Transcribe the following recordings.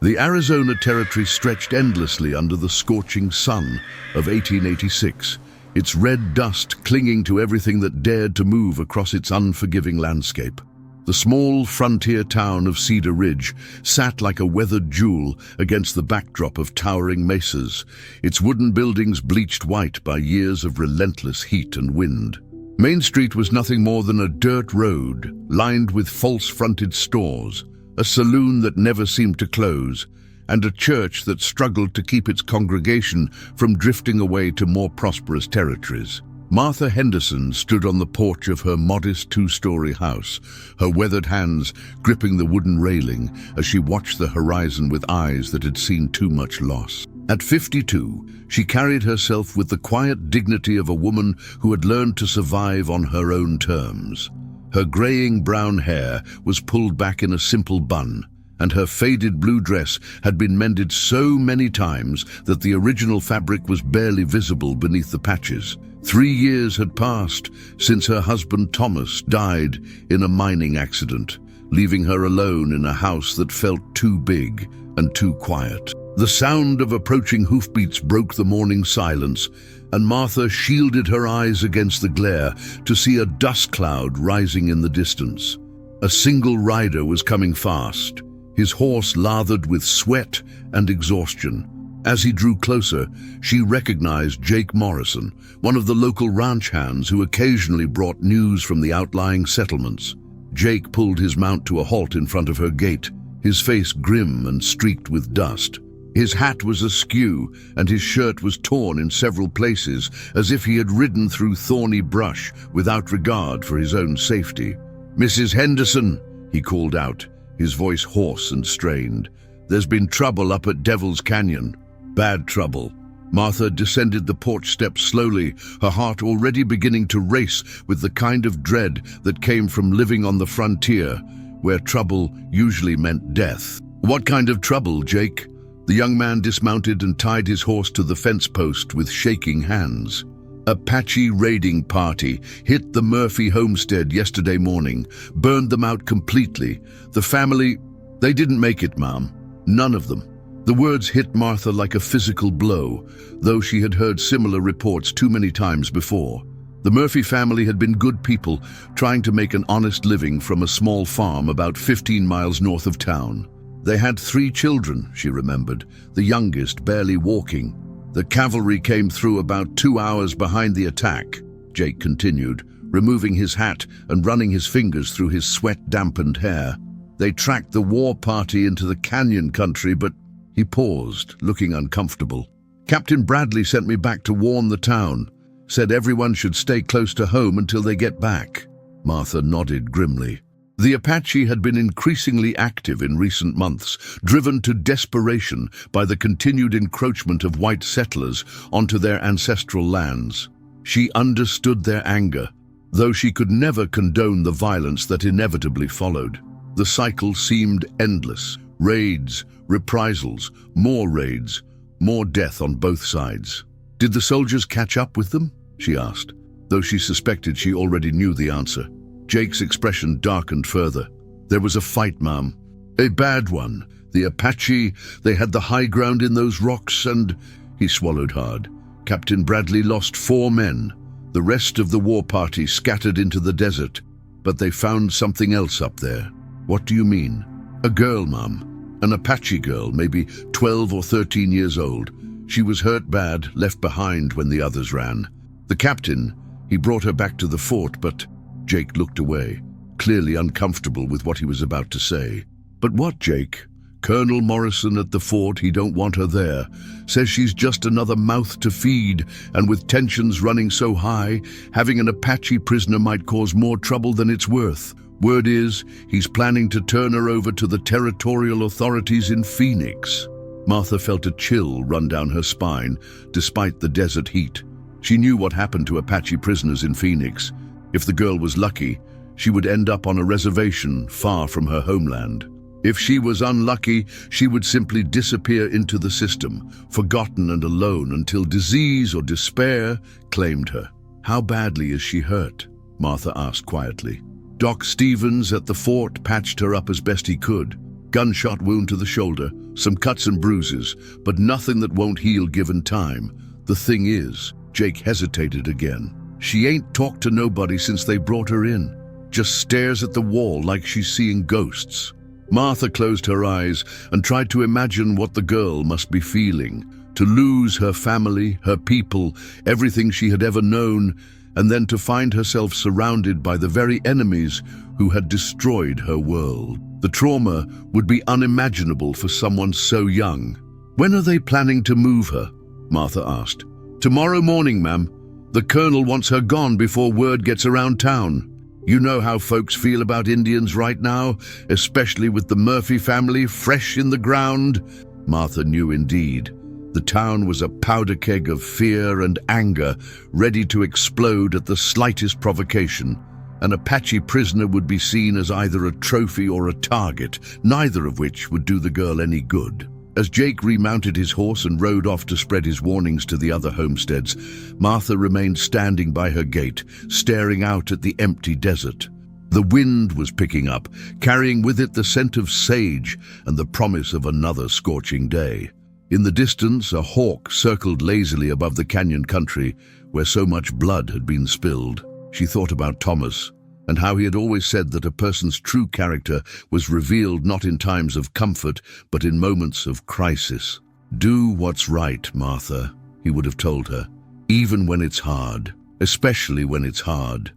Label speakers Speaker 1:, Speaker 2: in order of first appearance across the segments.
Speaker 1: The Arizona Territory stretched endlessly under the scorching sun of 1886, its red dust clinging to everything that dared to move across its unforgiving landscape. The small frontier town of Cedar Ridge sat like a weathered jewel against the backdrop of towering mesas, its wooden buildings bleached white by years of relentless heat and wind. Main Street was nothing more than a dirt road lined with false-fronted stores, a saloon that never seemed to close, and a church that struggled to keep its congregation from drifting away to more prosperous territories. Martha Henderson stood on the porch of her modest two-story house, her weathered hands gripping the wooden railing as she watched the horizon with eyes that had seen too much loss. At 52, she carried herself with the quiet dignity of a woman who had learned to survive on her own terms. Her graying brown hair was pulled back in a simple bun, and her faded blue dress had been mended so many times that the original fabric was barely visible beneath the patches. 3 years had passed since her husband Thomas died in a mining accident, leaving her alone in a house that felt too big and too quiet. The sound of approaching hoofbeats broke the morning silence, and Martha shielded her eyes against the glare to see a dust cloud rising in the distance. A single rider was coming fast, his horse lathered with sweat and exhaustion. As he drew closer, she recognized Jake Morrison, one of the local ranch hands who occasionally brought news from the outlying settlements. Jake pulled his mount to a halt in front of her gate, his face grim and streaked with dust. His hat was askew, and his shirt was torn in several places, as if he had ridden through thorny brush without regard for his own safety. "Mrs. Henderson," he called out, his voice hoarse and strained. "There's been trouble up at Devil's Canyon." "Bad trouble." Martha descended the porch steps slowly, her heart already beginning to race with the kind of dread that came from living on the frontier, where trouble usually meant death. "What kind of trouble, Jake?" The young man dismounted and tied his horse to the fence post with shaking hands. "Apache raiding party hit the Murphy homestead yesterday morning, burned them out completely. The family, they didn't make it, Mom. None of them." The words hit Martha like a physical blow, though she had heard similar reports too many times before. The Murphy family had been good people, trying to make an honest living from a small farm about 15 miles north of town. They had 3 children, she remembered, the youngest barely walking. "The cavalry came through about 2 hours behind the attack," Jake continued, removing his hat and running his fingers through his sweat-dampened hair. "They tracked the war party into the canyon country, but..." He paused, looking uncomfortable. "Captain Bradley sent me back to warn the town, said everyone should stay close to home until they get back." Martha nodded grimly. The Apache had been increasingly active in recent months, driven to desperation by the continued encroachment of white settlers onto their ancestral lands. She understood their anger, though she could never condone the violence that inevitably followed. The cycle seemed endless. Raids, reprisals, more raids, more death on both sides. "Did the soldiers catch up with them?" she asked, though she suspected she already knew the answer. Jake's expression darkened further. "There was a fight, Mom. A bad one. The Apache, they had the high ground in those rocks and..." He swallowed hard. "Captain Bradley lost 4 men. The rest of the war party scattered into the desert, but they found something else up there." "What do you mean?" "A girl, Mom. An Apache girl, maybe 12 or 13 years old. She was hurt bad, left behind when the others ran. The captain, he brought her back to the fort, but..." Jake looked away, clearly uncomfortable with what he was about to say. "But what, Jake? Colonel Morrison at the fort, he don't want her there. Says she's just another mouth to feed, and with tensions running so high, having an Apache prisoner might cause more trouble than it's worth. Word is, he's planning to turn her over to the territorial authorities in Phoenix." Martha felt a chill run down her spine, despite the desert heat. She knew what happened to Apache prisoners in Phoenix. If the girl was lucky, she would end up on a reservation far from her homeland. If she was unlucky, she would simply disappear into the system, forgotten and alone until disease or despair claimed her. "How badly is she hurt?" Martha asked quietly. "Doc Stevens at the fort patched her up as best he could. gunshot wound to the shoulder, some cuts and bruises, but nothing that won't heal given time. The thing is, Jake hesitated again. She ain't talked to nobody since they brought her in. Just stares at the wall like she's seeing ghosts. Martha closed her eyes and tried to imagine what the girl must be feeling. To lose her family, her people, everything she had ever known, and then to find herself surrounded by the very enemies who had destroyed her world. The trauma would be unimaginable for someone so young. "When are they planning to move her?" Martha asked. "Tomorrow morning, ma'am. The colonel wants her gone before word gets around town. You know how folks feel about Indians right now, especially with the Murphy family fresh in the ground." Martha knew indeed. The town was a powder keg of fear and anger, ready to explode at the slightest provocation. An Apache prisoner would be seen as either a trophy or a target, neither of which would do the girl any good. As Jake remounted his horse and rode off to spread his warnings to the other homesteads, Martha remained standing by her gate, staring out at the empty desert. The wind was picking up, carrying with it the scent of sage and the promise of another scorching day. In the distance, a hawk circled lazily above the canyon country where so much blood had been spilled. She thought about Thomas and how he had always said that a person's true character was revealed not in times of comfort, but in moments of crisis. "Do what's right, Martha," he would have told her, "even when it's hard, especially when it's hard."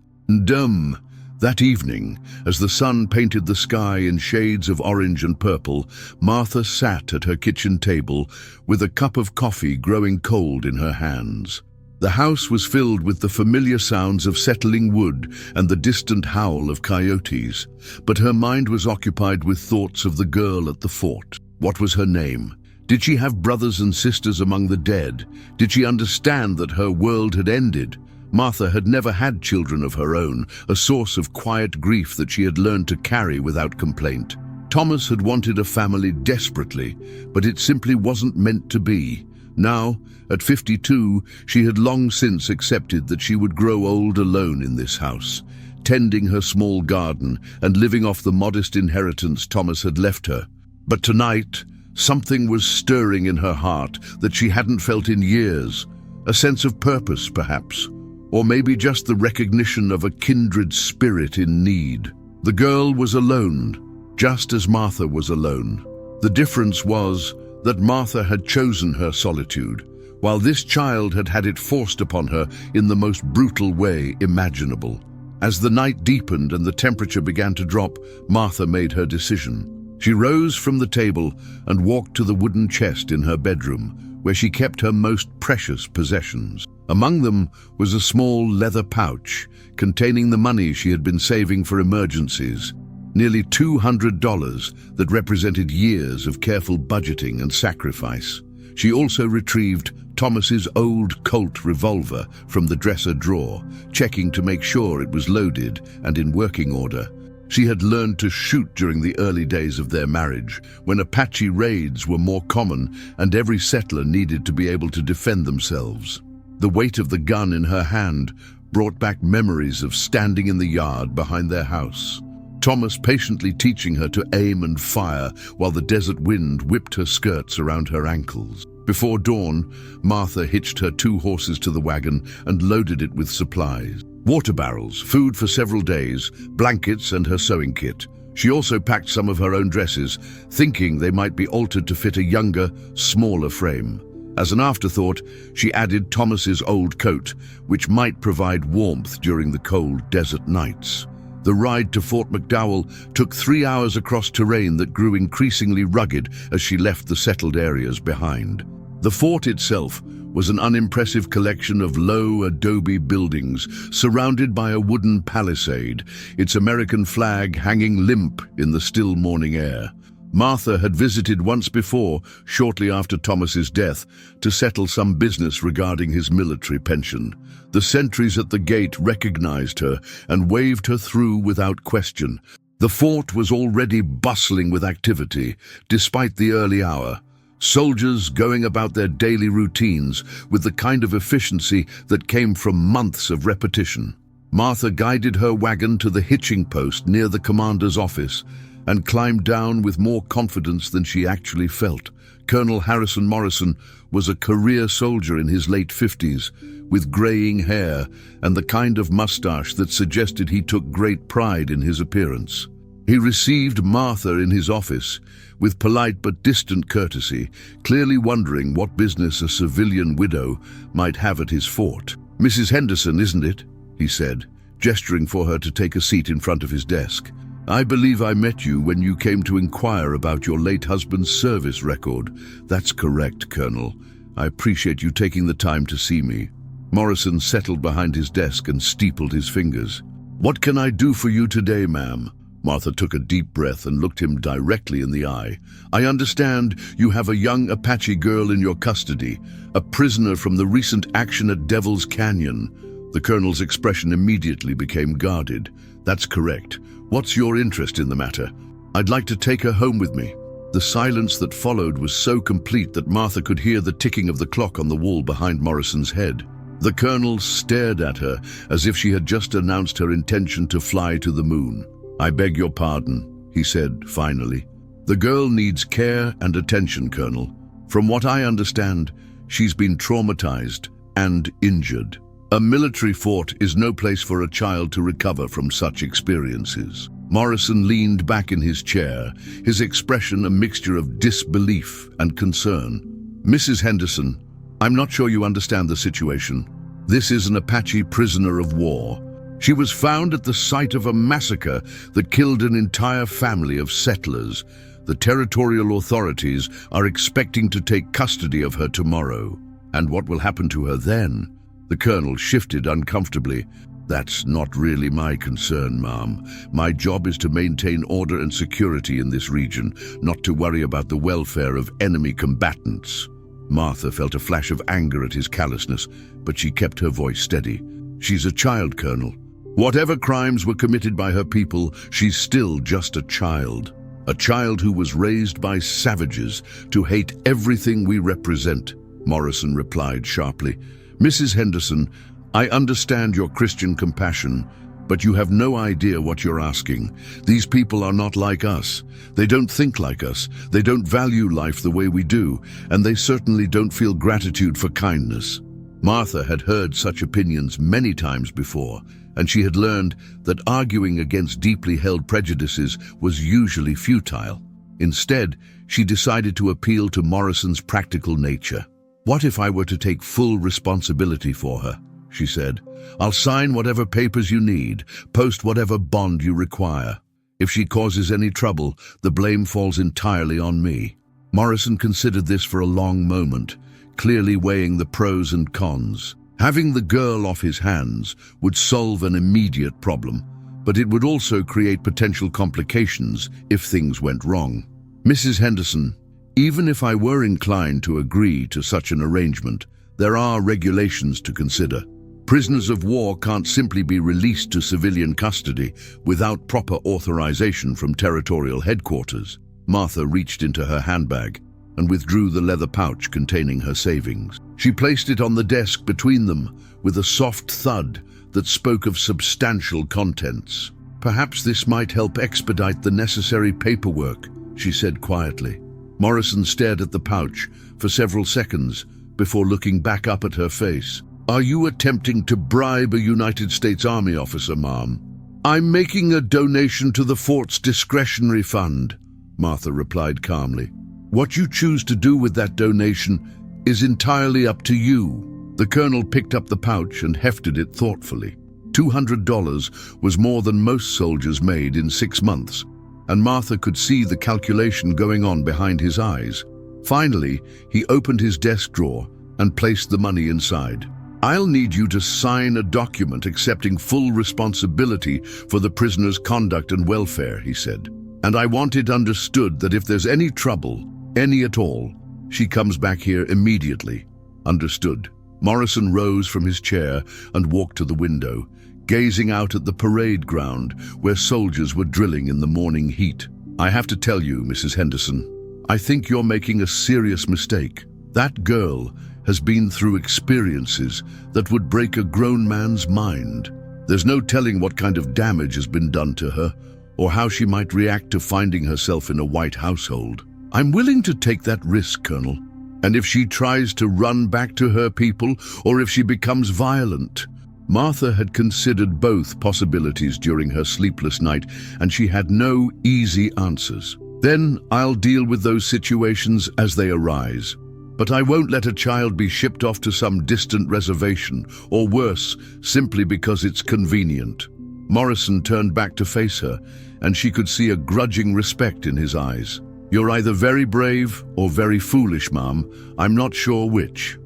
Speaker 1: That evening, as the sun painted the sky in shades of orange and purple, Martha sat at her kitchen table with a cup of coffee growing cold in her hands. The house was filled with the familiar sounds of settling wood and the distant howl of coyotes, but her mind was occupied with thoughts of the girl at the fort. What was her name? Did she have brothers and sisters among the dead? Did she understand that her world had ended? Martha had never had children of her own, a source of quiet grief that she had learned to carry without complaint. Thomas had wanted a family desperately, but it simply wasn't meant to be. Now, at 52, she had long since accepted that she would grow old alone in this house, tending her small garden and living off the modest inheritance Thomas had left her. But tonight, something was stirring in her heart that she hadn't felt in years, a sense of purpose, perhaps, or maybe just the recognition of a kindred spirit in need. The girl was alone, just as Martha was alone. The difference was that Martha had chosen her solitude, while this child had had it forced upon her in the most brutal way imaginable. As the night deepened and the temperature began to drop, Martha made her decision. She rose from the table and walked to the wooden chest in her bedroom, where she kept her most precious possessions. Among them was a small leather pouch containing the money she had been saving for emergencies, nearly $200 that represented years of careful budgeting and sacrifice. She also retrieved Thomas's old Colt revolver from the dresser drawer, checking to make sure it was loaded and in working order. She had learned to shoot during the early days of their marriage, when Apache raids were more common and every settler needed to be able to defend themselves. The weight of the gun in her hand brought back memories of standing in the yard behind their house, Thomas patiently teaching her to aim and fire while the desert wind whipped her skirts around her ankles. Before dawn, Martha hitched her 2 horses to the wagon and loaded it with supplies. Water barrels, food for several days, blankets and her sewing kit. She also packed some of her own dresses, thinking they might be altered to fit a younger, smaller frame. As an afterthought, she added Thomas's old coat, which might provide warmth during the cold desert nights. The ride to Fort McDowell took 3 hours across terrain that grew increasingly rugged as she left the settled areas behind. The fort itself was an unimpressive collection of low adobe buildings surrounded by a wooden palisade, its American flag hanging limp in the still morning air. Martha had visited once before, shortly after Thomas's death, to settle some business regarding his military pension. The sentries at the gate recognized her and waved her through without question. The fort was already bustling with activity, despite the early hour. Soldiers going about their daily routines with the kind of efficiency that came from months of repetition. Martha guided her wagon to the hitching post near the commander's office, and climbed down with more confidence than she actually felt. Colonel Harrison Morrison was a career soldier in his late 50s, with graying hair and the kind of mustache that suggested he took great pride in his appearance. He received Martha in his office with polite but distant courtesy, clearly wondering what business a civilian widow might have at his fort. "Mrs. Henderson, isn't it?" he said, gesturing for her to take a seat in front of his desk. "I believe I met you when you came to inquire about your late husband's service record." "That's correct, Colonel. I appreciate you taking the time to see me." Morrison settled behind his desk and steepled his fingers. "What can I do for you today, ma'am?" Martha took a deep breath and looked him directly in the eye. "I understand you have a young Apache girl in your custody, a prisoner from the recent action at Devil's Canyon." The colonel's expression immediately became guarded. "That's correct. What's your interest in the matter?" "I'd like to take her home with me." The silence that followed was so complete that Martha could hear the ticking of the clock on the wall behind Morrison's head. The colonel stared at her as if she had just announced her intention to fly to the moon. "I beg your pardon," he said finally. "The girl needs care and attention, Colonel. From what I understand, she's been traumatized and injured. A military fort is no place for a child to recover from such experiences." Morrison leaned back in his chair, his expression a mixture of disbelief and concern. "Mrs. Henderson, I'm not sure you understand the situation. This is an Apache prisoner of war. She was found at the site of a massacre that killed an entire family of settlers. The territorial authorities are expecting to take custody of her tomorrow. And what will happen to her then?" The colonel shifted uncomfortably. "That's not really my concern, ma'am. My job is to maintain order and security in this region, not to worry about the welfare of enemy combatants." Martha felt a flash of anger at his callousness, but she kept her voice steady. "She's a child, Colonel. Whatever crimes were committed by her people, she's still just a child. A child who was raised by savages to hate everything we represent," Morrison replied sharply. "Mrs. Henderson, I understand your Christian compassion, but you have no idea what you're asking. These people are not like us. They don't think like us. They don't value life the way we do, and they certainly don't feel gratitude for kindness." Martha had heard such opinions many times before, and she had learned that arguing against deeply held prejudices was usually futile. Instead, she decided to appeal to Morrison's practical nature. "What if I were to take full responsibility for her?" she said. "I'll sign whatever papers you need, post whatever bond you require. If she causes any trouble, the blame falls entirely on me." Morrison considered this for a long moment, clearly weighing the pros and cons. Having the girl off his hands would solve an immediate problem, but it would also create potential complications if things went wrong. "Mrs. Henderson, even if I were inclined to agree to such an arrangement, there are regulations to consider. Prisoners of war can't simply be released to civilian custody without proper authorization from territorial headquarters." Martha reached into her handbag and withdrew the leather pouch containing her savings. She placed it on the desk between them with a soft thud that spoke of substantial contents. "Perhaps this might help expedite the necessary paperwork," she said quietly. Morrison stared at the pouch for several seconds before looking back up at her face. "Are you attempting to bribe a United States Army officer, ma'am?" "I'm making a donation to the fort's discretionary fund," Martha replied calmly. "What you choose to do with that donation is entirely up to you." The colonel picked up the pouch and hefted it thoughtfully. $200 was more than most soldiers made in 6 months, and Martha could see the calculation going on behind his eyes. Finally, he opened his desk drawer and placed the money inside. "I'll need you to sign a document accepting full responsibility for the prisoner's conduct and welfare," he said. "And I want it understood that if there's any trouble, any at all, she comes back here immediately." "Understood." Morrison rose from his chair and walked to the window, gazing out at the parade ground where soldiers were drilling in the morning heat. "I have to tell you, Mrs. Henderson, I think you're making a serious mistake. That girl has been through experiences that would break a grown man's mind. There's no telling what kind of damage has been done to her, or how she might react to finding herself in a white household. I'm willing to take that risk, Colonel. And if she tries to run back to her people, or if she becomes violent? Martha had considered both possibilities during her sleepless night, and she had no easy answers. Then I'll deal with those situations as they arise. But I won't let a child be shipped off to some distant reservation, or worse, simply because it's convenient. Morrison turned back to face her, and she could see a grudging respect in his eyes. You're either very brave or very foolish, Ma'am. I'm not sure which.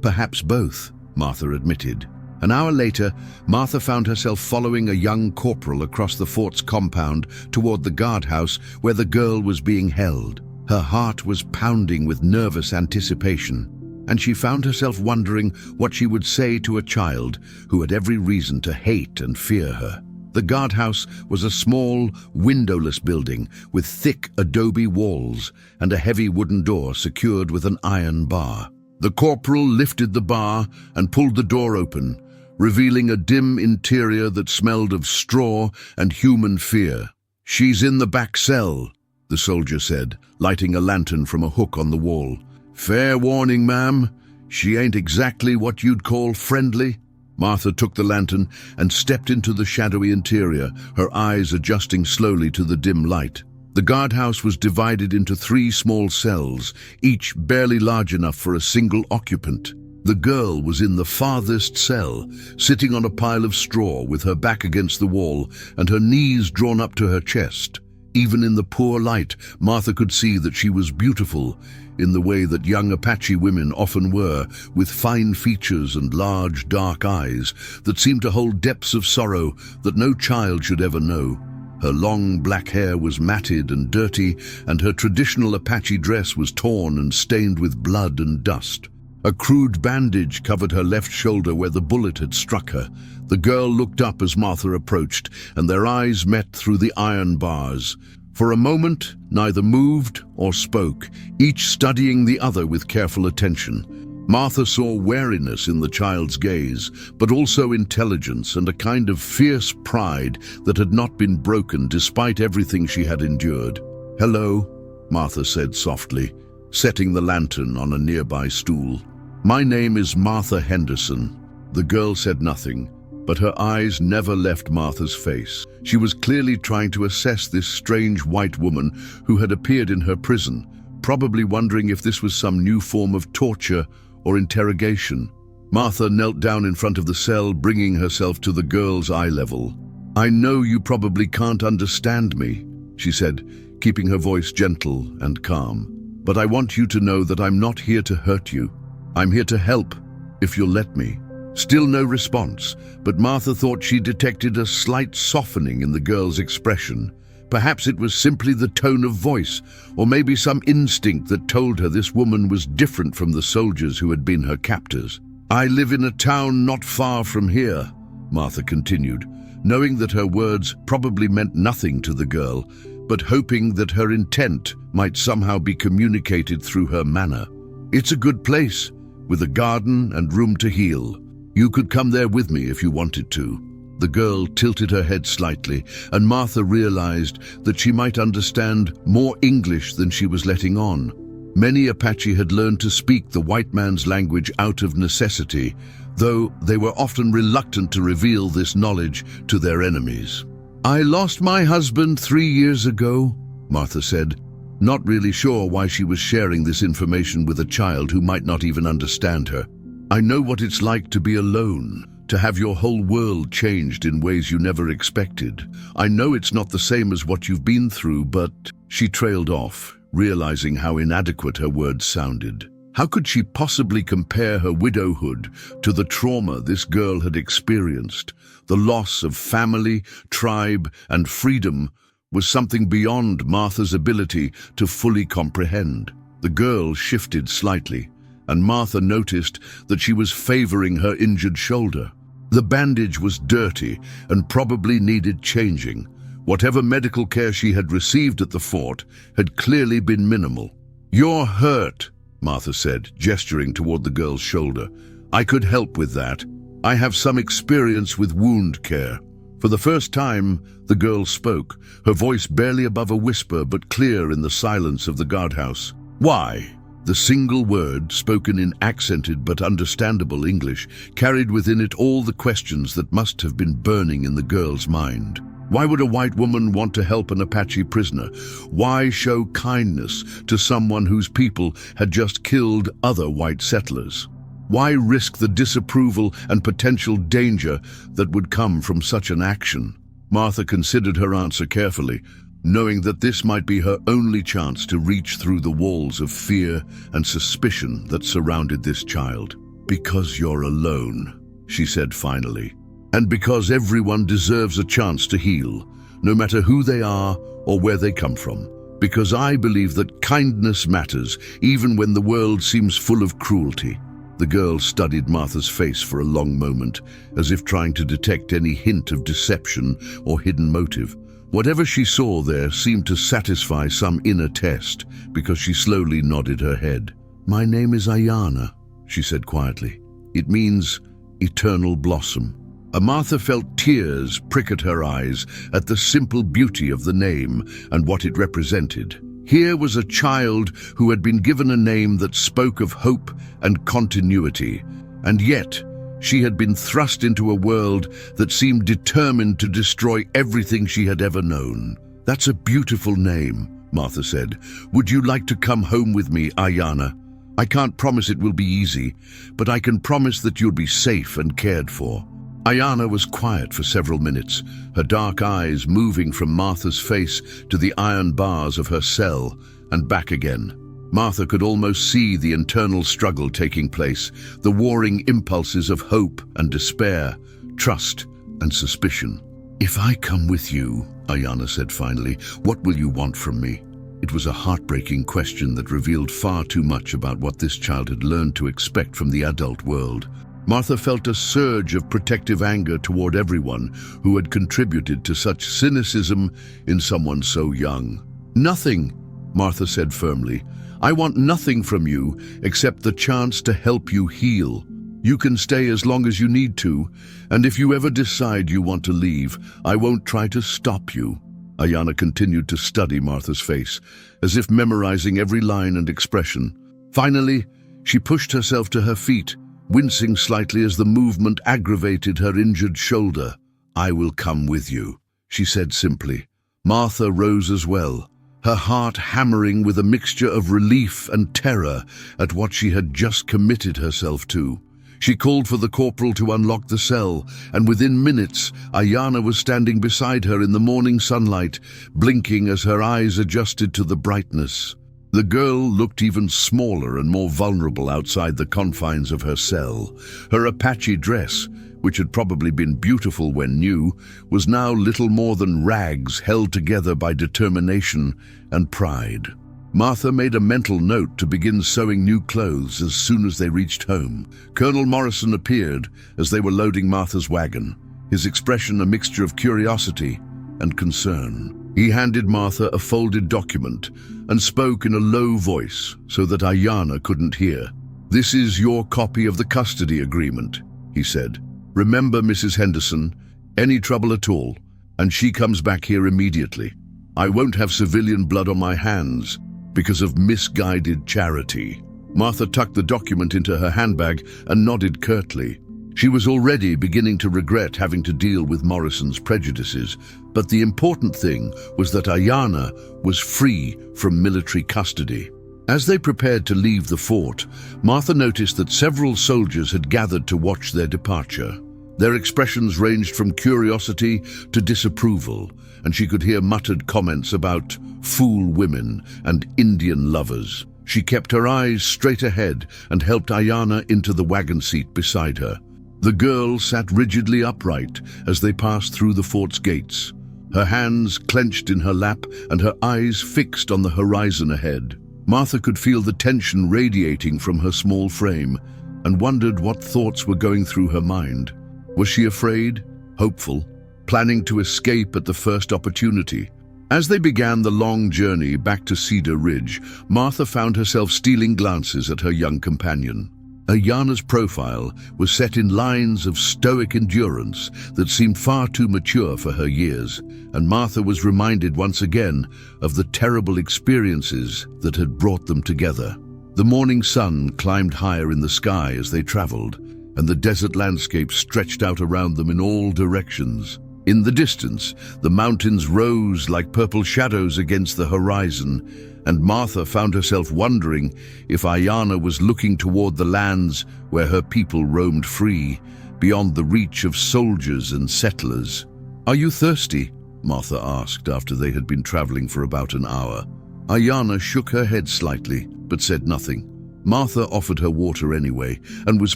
Speaker 1: Perhaps both, Martha admitted. An hour later, Martha found herself following a young corporal across the fort's compound toward the guardhouse where the girl was being held. Her heart was pounding with nervous anticipation, and she found herself wondering what she would say to a child who had every reason to hate and fear her. The guardhouse was a small, windowless building with thick adobe walls and a heavy wooden door secured with an iron bar. The corporal lifted the bar and pulled the door open, revealing a dim interior that smelled of straw and human fear. "She's in the back cell," the soldier said, lighting a lantern from a hook on the wall. "Fair warning, ma'am, she ain't exactly what you'd call friendly." Martha took the lantern and stepped into the shadowy interior, her eyes adjusting slowly to the dim light. The guardhouse was divided into 3 small cells, each barely large enough for a single occupant. The girl was in the farthest cell, sitting on a pile of straw with her back against the wall and her knees drawn up to her chest. Even in the poor light, Martha could see that she was beautiful, in the way that young Apache women often were, with fine features and large, dark eyes that seemed to hold depths of sorrow that no child should ever know. Her long black hair was matted and dirty, and her traditional Apache dress was torn and stained with blood and dust. A crude bandage covered her left shoulder where the bullet had struck her. The girl looked up as Martha approached, and their eyes met through the iron bars. For a moment, neither moved or spoke, each studying the other with careful attention. Martha saw wariness in the child's gaze, but also intelligence and a kind of fierce pride that had not been broken despite everything she had endured. "Hello," Martha said softly, setting the lantern on a nearby stool. "My name is Martha Henderson." The girl said nothing, but her eyes never left Martha's face. She was clearly trying to assess this strange white woman who had appeared in her prison, probably wondering if this was some new form of torture or interrogation. Martha knelt down in front of the cell, bringing herself to the girl's eye level. "I know you probably can't understand me," she said, keeping her voice gentle and calm. "But I want you to know that I'm not here to hurt you. I'm here to help, if you'll let me." Still no response, but Martha thought she detected a slight softening in the girl's expression. Perhaps it was simply the tone of voice, or maybe some instinct that told her this woman was different from the soldiers who had been her captors. "I live in a town not far from here," Martha continued, knowing that her words probably meant nothing to the girl, but hoping that her intent might somehow be communicated through her manner. "It's a good place, with a garden and room to heal. You could come there with me if you wanted to." The girl tilted her head slightly, and Martha realized that she might understand more English than she was letting on. Many Apache had learned to speak the white man's language out of necessity, though they were often reluctant to reveal this knowledge to their enemies. "I lost my husband 3 years ago," Martha said, not really sure why she was sharing this information with a child who might not even understand her. "I know what it's like to be alone, to have your whole world changed in ways you never expected. I know it's not the same as what you've been through, but..." She trailed off, realizing how inadequate her words sounded. How could she possibly compare her widowhood to the trauma this girl had experienced? The loss of family, tribe, and freedom was something beyond Martha's ability to fully comprehend. The girl shifted slightly, and Martha noticed that she was favoring her injured shoulder. The bandage was dirty and probably needed changing. Whatever medical care she had received at the fort had clearly been minimal. "You're hurt," Martha said, gesturing toward the girl's shoulder. "I could help with that. I have some experience with wound care." For the first time, the girl spoke, her voice barely above a whisper but clear in the silence of the guardhouse. "Why?" The single word, spoken in accented but understandable English, carried within it all the questions that must have been burning in the girl's mind. Why would a white woman want to help an Apache prisoner? Why show kindness to someone whose people had just killed other white settlers? Why risk the disapproval and potential danger that would come from such an action? Martha considered her answer carefully, knowing that this might be her only chance to reach through the walls of fear and suspicion that surrounded this child. "Because you're alone," she said finally, "and because everyone deserves a chance to heal, no matter who they are or where they come from. Because I believe that kindness matters, even when the world seems full of cruelty." The girl studied Martha's face for a long moment, as if trying to detect any hint of deception or hidden motive. Whatever she saw there seemed to satisfy some inner test, because she slowly nodded her head. "My name is Ayana," she said quietly. "It means eternal blossom." Martha felt tears prick at her eyes at the simple beauty of the name and what it represented. Here was a child who had been given a name that spoke of hope and continuity, and yet she had been thrust into a world that seemed determined to destroy everything she had ever known. "That's a beautiful name," Martha said. "Would you like to come home with me, Ayana? I can't promise it will be easy, but I can promise that you'll be safe and cared for." Ayana was quiet for several minutes, her dark eyes moving from Martha's face to the iron bars of her cell and back again. Martha could almost see the internal struggle taking place, the warring impulses of hope and despair, trust and suspicion. "If I come with you," Ayana said finally, "what will you want from me?" It was a heartbreaking question that revealed far too much about what this child had learned to expect from the adult world. Martha felt a surge of protective anger toward everyone who had contributed to such cynicism in someone so young. "Nothing," Martha said firmly. "I want nothing from you except the chance to help you heal. You can stay as long as you need to, and if you ever decide you want to leave, I won't try to stop you." Ayana continued to study Martha's face, as if memorizing every line and expression. Finally, she pushed herself to her feet, wincing slightly as the movement aggravated her injured shoulder. "I will come with you," she said simply. Martha rose as well, her heart hammering with a mixture of relief and terror at what she had just committed herself to. She called for the corporal to unlock the cell, and within minutes, Ayana was standing beside her in the morning sunlight, blinking as her eyes adjusted to the brightness. The girl looked even smaller and more vulnerable outside the confines of her cell. Her Apache dress, which had probably been beautiful when new, was now little more than rags held together by determination and pride. Martha made a mental note to begin sewing new clothes as soon as they reached home. Colonel Morrison appeared as they were loading Martha's wagon, his expression a mixture of curiosity and concern. He handed Martha a folded document and spoke in a low voice so that Ayana couldn't hear. "This is your copy of the custody agreement," he said. "Remember, Mrs. Henderson, any trouble at all, and she comes back here immediately. I won't have civilian blood on my hands because of misguided charity." Martha tucked the document into her handbag and nodded curtly. She was already beginning to regret having to deal with Morrison's prejudices, but the important thing was that Ayana was free from military custody. As they prepared to leave the fort, Martha noticed that several soldiers had gathered to watch their departure. Their expressions ranged from curiosity to disapproval, and she could hear muttered comments about fool women and Indian lovers. She kept her eyes straight ahead and helped Ayana into the wagon seat beside her. The girl sat rigidly upright as they passed through the fort's gates, her hands clenched in her lap and her eyes fixed on the horizon ahead. Martha could feel the tension radiating from her small frame and wondered what thoughts were going through her mind. Was she afraid, hopeful, planning to escape at the first opportunity? As they began the long journey back to Cedar Ridge, Martha found herself stealing glances at her young companion. Ayana's profile was set in lines of stoic endurance that seemed far too mature for her years, and Martha was reminded once again of the terrible experiences that had brought them together. The morning sun climbed higher in the sky as they traveled, and the desert landscape stretched out around them in all directions. In the distance, the mountains rose like purple shadows against the horizon, and Martha found herself wondering if Ayana was looking toward the lands where her people roamed free, beyond the reach of soldiers and settlers. "Are you thirsty?" Martha asked after they had been traveling for about an hour. Ayana shook her head slightly, but said nothing. Martha offered her water anyway, and was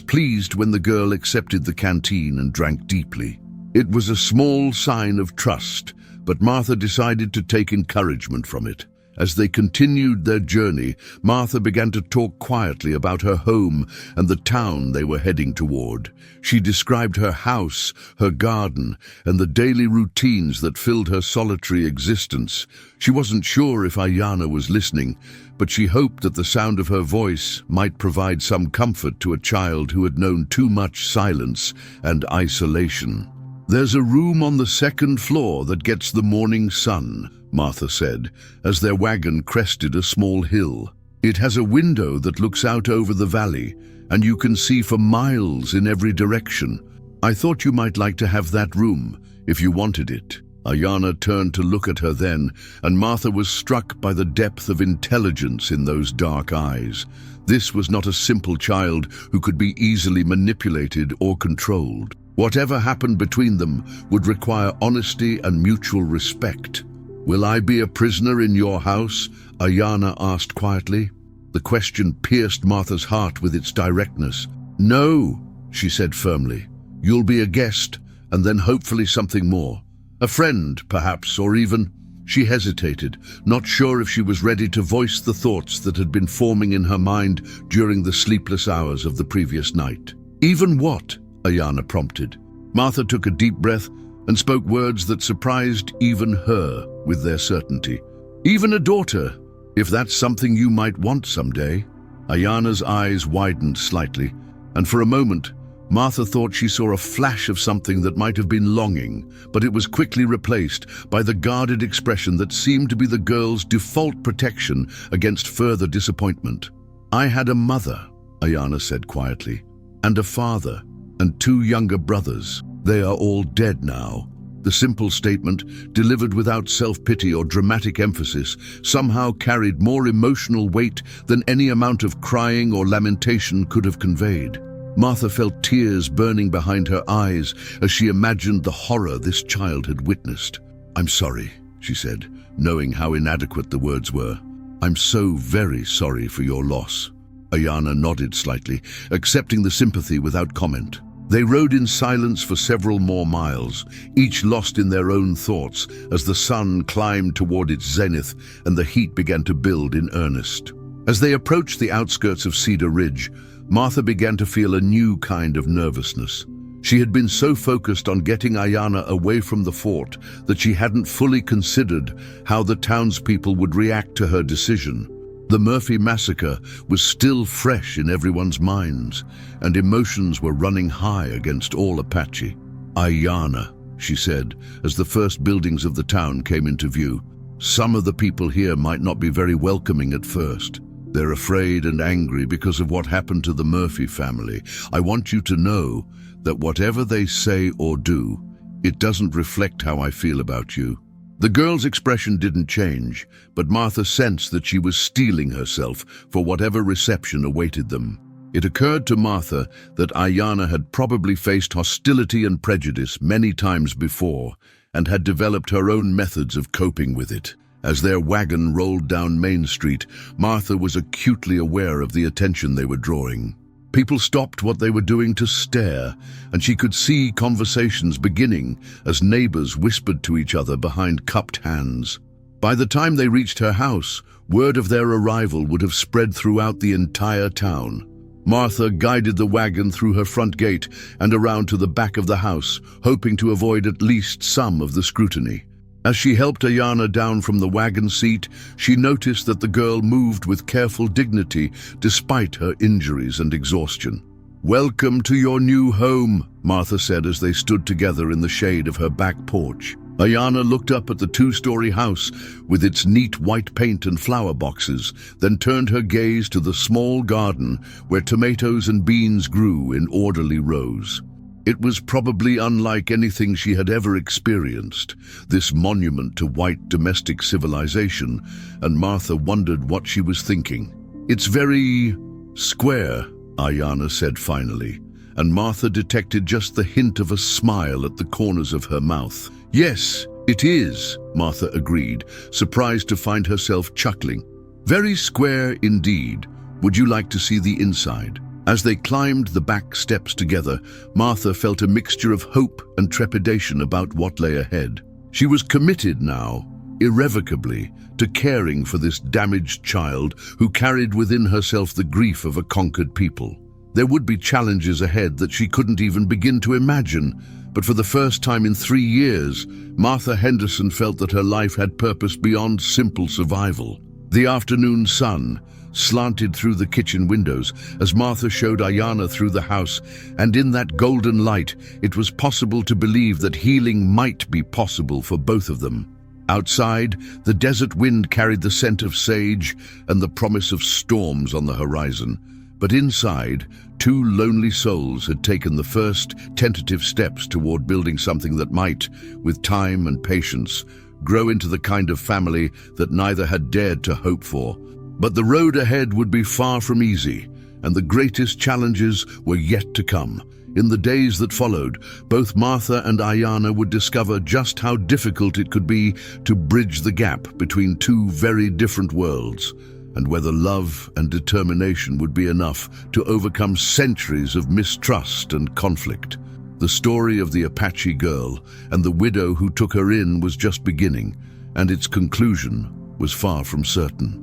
Speaker 1: pleased when the girl accepted the canteen and drank deeply. It was a small sign of trust, but Martha decided to take encouragement from it. As they continued their journey, Martha began to talk quietly about her home and the town they were heading toward. She described her house, her garden, and the daily routines that filled her solitary existence. She wasn't sure if Ayana was listening, but she hoped that the sound of her voice might provide some comfort to a child who had known too much silence and isolation. "There's a room on the second floor that gets the morning sun," Martha said, as their wagon crested a small hill. "It has a window that looks out over the valley, and you can see for miles in every direction. I thought you might like to have that room, if you wanted it." Ayana turned to look at her then, and Martha was struck by the depth of intelligence in those dark eyes. This was not a simple child who could be easily manipulated or controlled. Whatever happened between them would require honesty and mutual respect. "Will I be a prisoner in your house?" Ayana asked quietly. The question pierced Martha's heart with its directness. "No," she said firmly. "You'll be a guest, and then hopefully something more. A friend, perhaps, or even—" She hesitated, not sure if she was ready to voice the thoughts that had been forming in her mind during the sleepless hours of the previous night. "Even what?" Ayana prompted. Martha took a deep breath and spoke words that surprised even her with their certainty. "Even a daughter, if that's something you might want someday." Ayana's eyes widened slightly, and for a moment, Martha thought she saw a flash of something that might have been longing, but it was quickly replaced by the guarded expression that seemed to be the girl's default protection against further disappointment. "I had a mother," Ayana said quietly, "and a father, and 2 younger brothers. They are all dead now." The simple statement, delivered without self-pity or dramatic emphasis, somehow carried more emotional weight than any amount of crying or lamentation could have conveyed. Martha felt tears burning behind her eyes as she imagined the horror this child had witnessed. "I'm sorry," she said, knowing how inadequate the words were. "I'm so very sorry for your loss." Ayana nodded slightly, accepting the sympathy without comment. They rode in silence for several more miles, each lost in their own thoughts as the sun climbed toward its zenith and the heat began to build in earnest. As they approached the outskirts of Cedar Ridge, Martha began to feel a new kind of nervousness. She had been so focused on getting Ayana away from the fort that she hadn't fully considered how the townspeople would react to her decision. The Murphy massacre was still fresh in everyone's minds, and emotions were running high against all Apache. "Ayana," she said, as the first buildings of the town came into view. "Some of the people here might not be very welcoming at first. They're afraid and angry because of what happened to the Murphy family. I want you to know that whatever they say or do, it doesn't reflect how I feel about you." The girl's expression didn't change, but Martha sensed that she was steeling herself for whatever reception awaited them. It occurred to Martha that Ayana had probably faced hostility and prejudice many times before and had developed her own methods of coping with it. As their wagon rolled down Main Street, Martha was acutely aware of the attention they were drawing. People stopped what they were doing to stare, and she could see conversations beginning as neighbors whispered to each other behind cupped hands. By the time they reached her house, word of their arrival would have spread throughout the entire town. Martha guided the wagon through her front gate and around to the back of the house, hoping to avoid at least some of the scrutiny. As she helped Ayana down from the wagon seat, she noticed that the girl moved with careful dignity despite her injuries and exhaustion. "Welcome to your new home," Martha said as they stood together in the shade of her back porch. Ayana looked up at the two-story house with its neat white paint and flower boxes, then turned her gaze to the small garden where tomatoes and beans grew in orderly rows. It was probably unlike anything she had ever experienced, this monument to white domestic civilization, and Martha wondered what she was thinking. "It's very square," Ayana said finally, and Martha detected just the hint of a smile at the corners of her mouth. "Yes, it is," Martha agreed, surprised to find herself chuckling. "Very square indeed. Would you like to see the inside?" As they climbed the back steps together, Martha felt a mixture of hope and trepidation about what lay ahead. She was committed now, irrevocably, to caring for this damaged child who carried within herself the grief of a conquered people. There would be challenges ahead that she couldn't even begin to imagine, but for the first time in 3 years, Martha Henderson felt that her life had purpose beyond simple survival. The afternoon sun slanted through the kitchen windows as Martha showed Ayana through the house, and in that golden light, it was possible to believe that healing might be possible for both of them. Outside, the desert wind carried the scent of sage and the promise of storms on the horizon. But inside, 2 lonely souls had taken the first tentative steps toward building something that might, with time and patience, grow into the kind of family that neither had dared to hope for. But the road ahead would be far from easy, and the greatest challenges were yet to come. In the days that followed, both Martha and Ayana would discover just how difficult it could be to bridge the gap between 2 very different worlds, and whether love and determination would be enough to overcome centuries of mistrust and conflict. The story of the Apache girl and the widow who took her in was just beginning, and its conclusion was far from certain.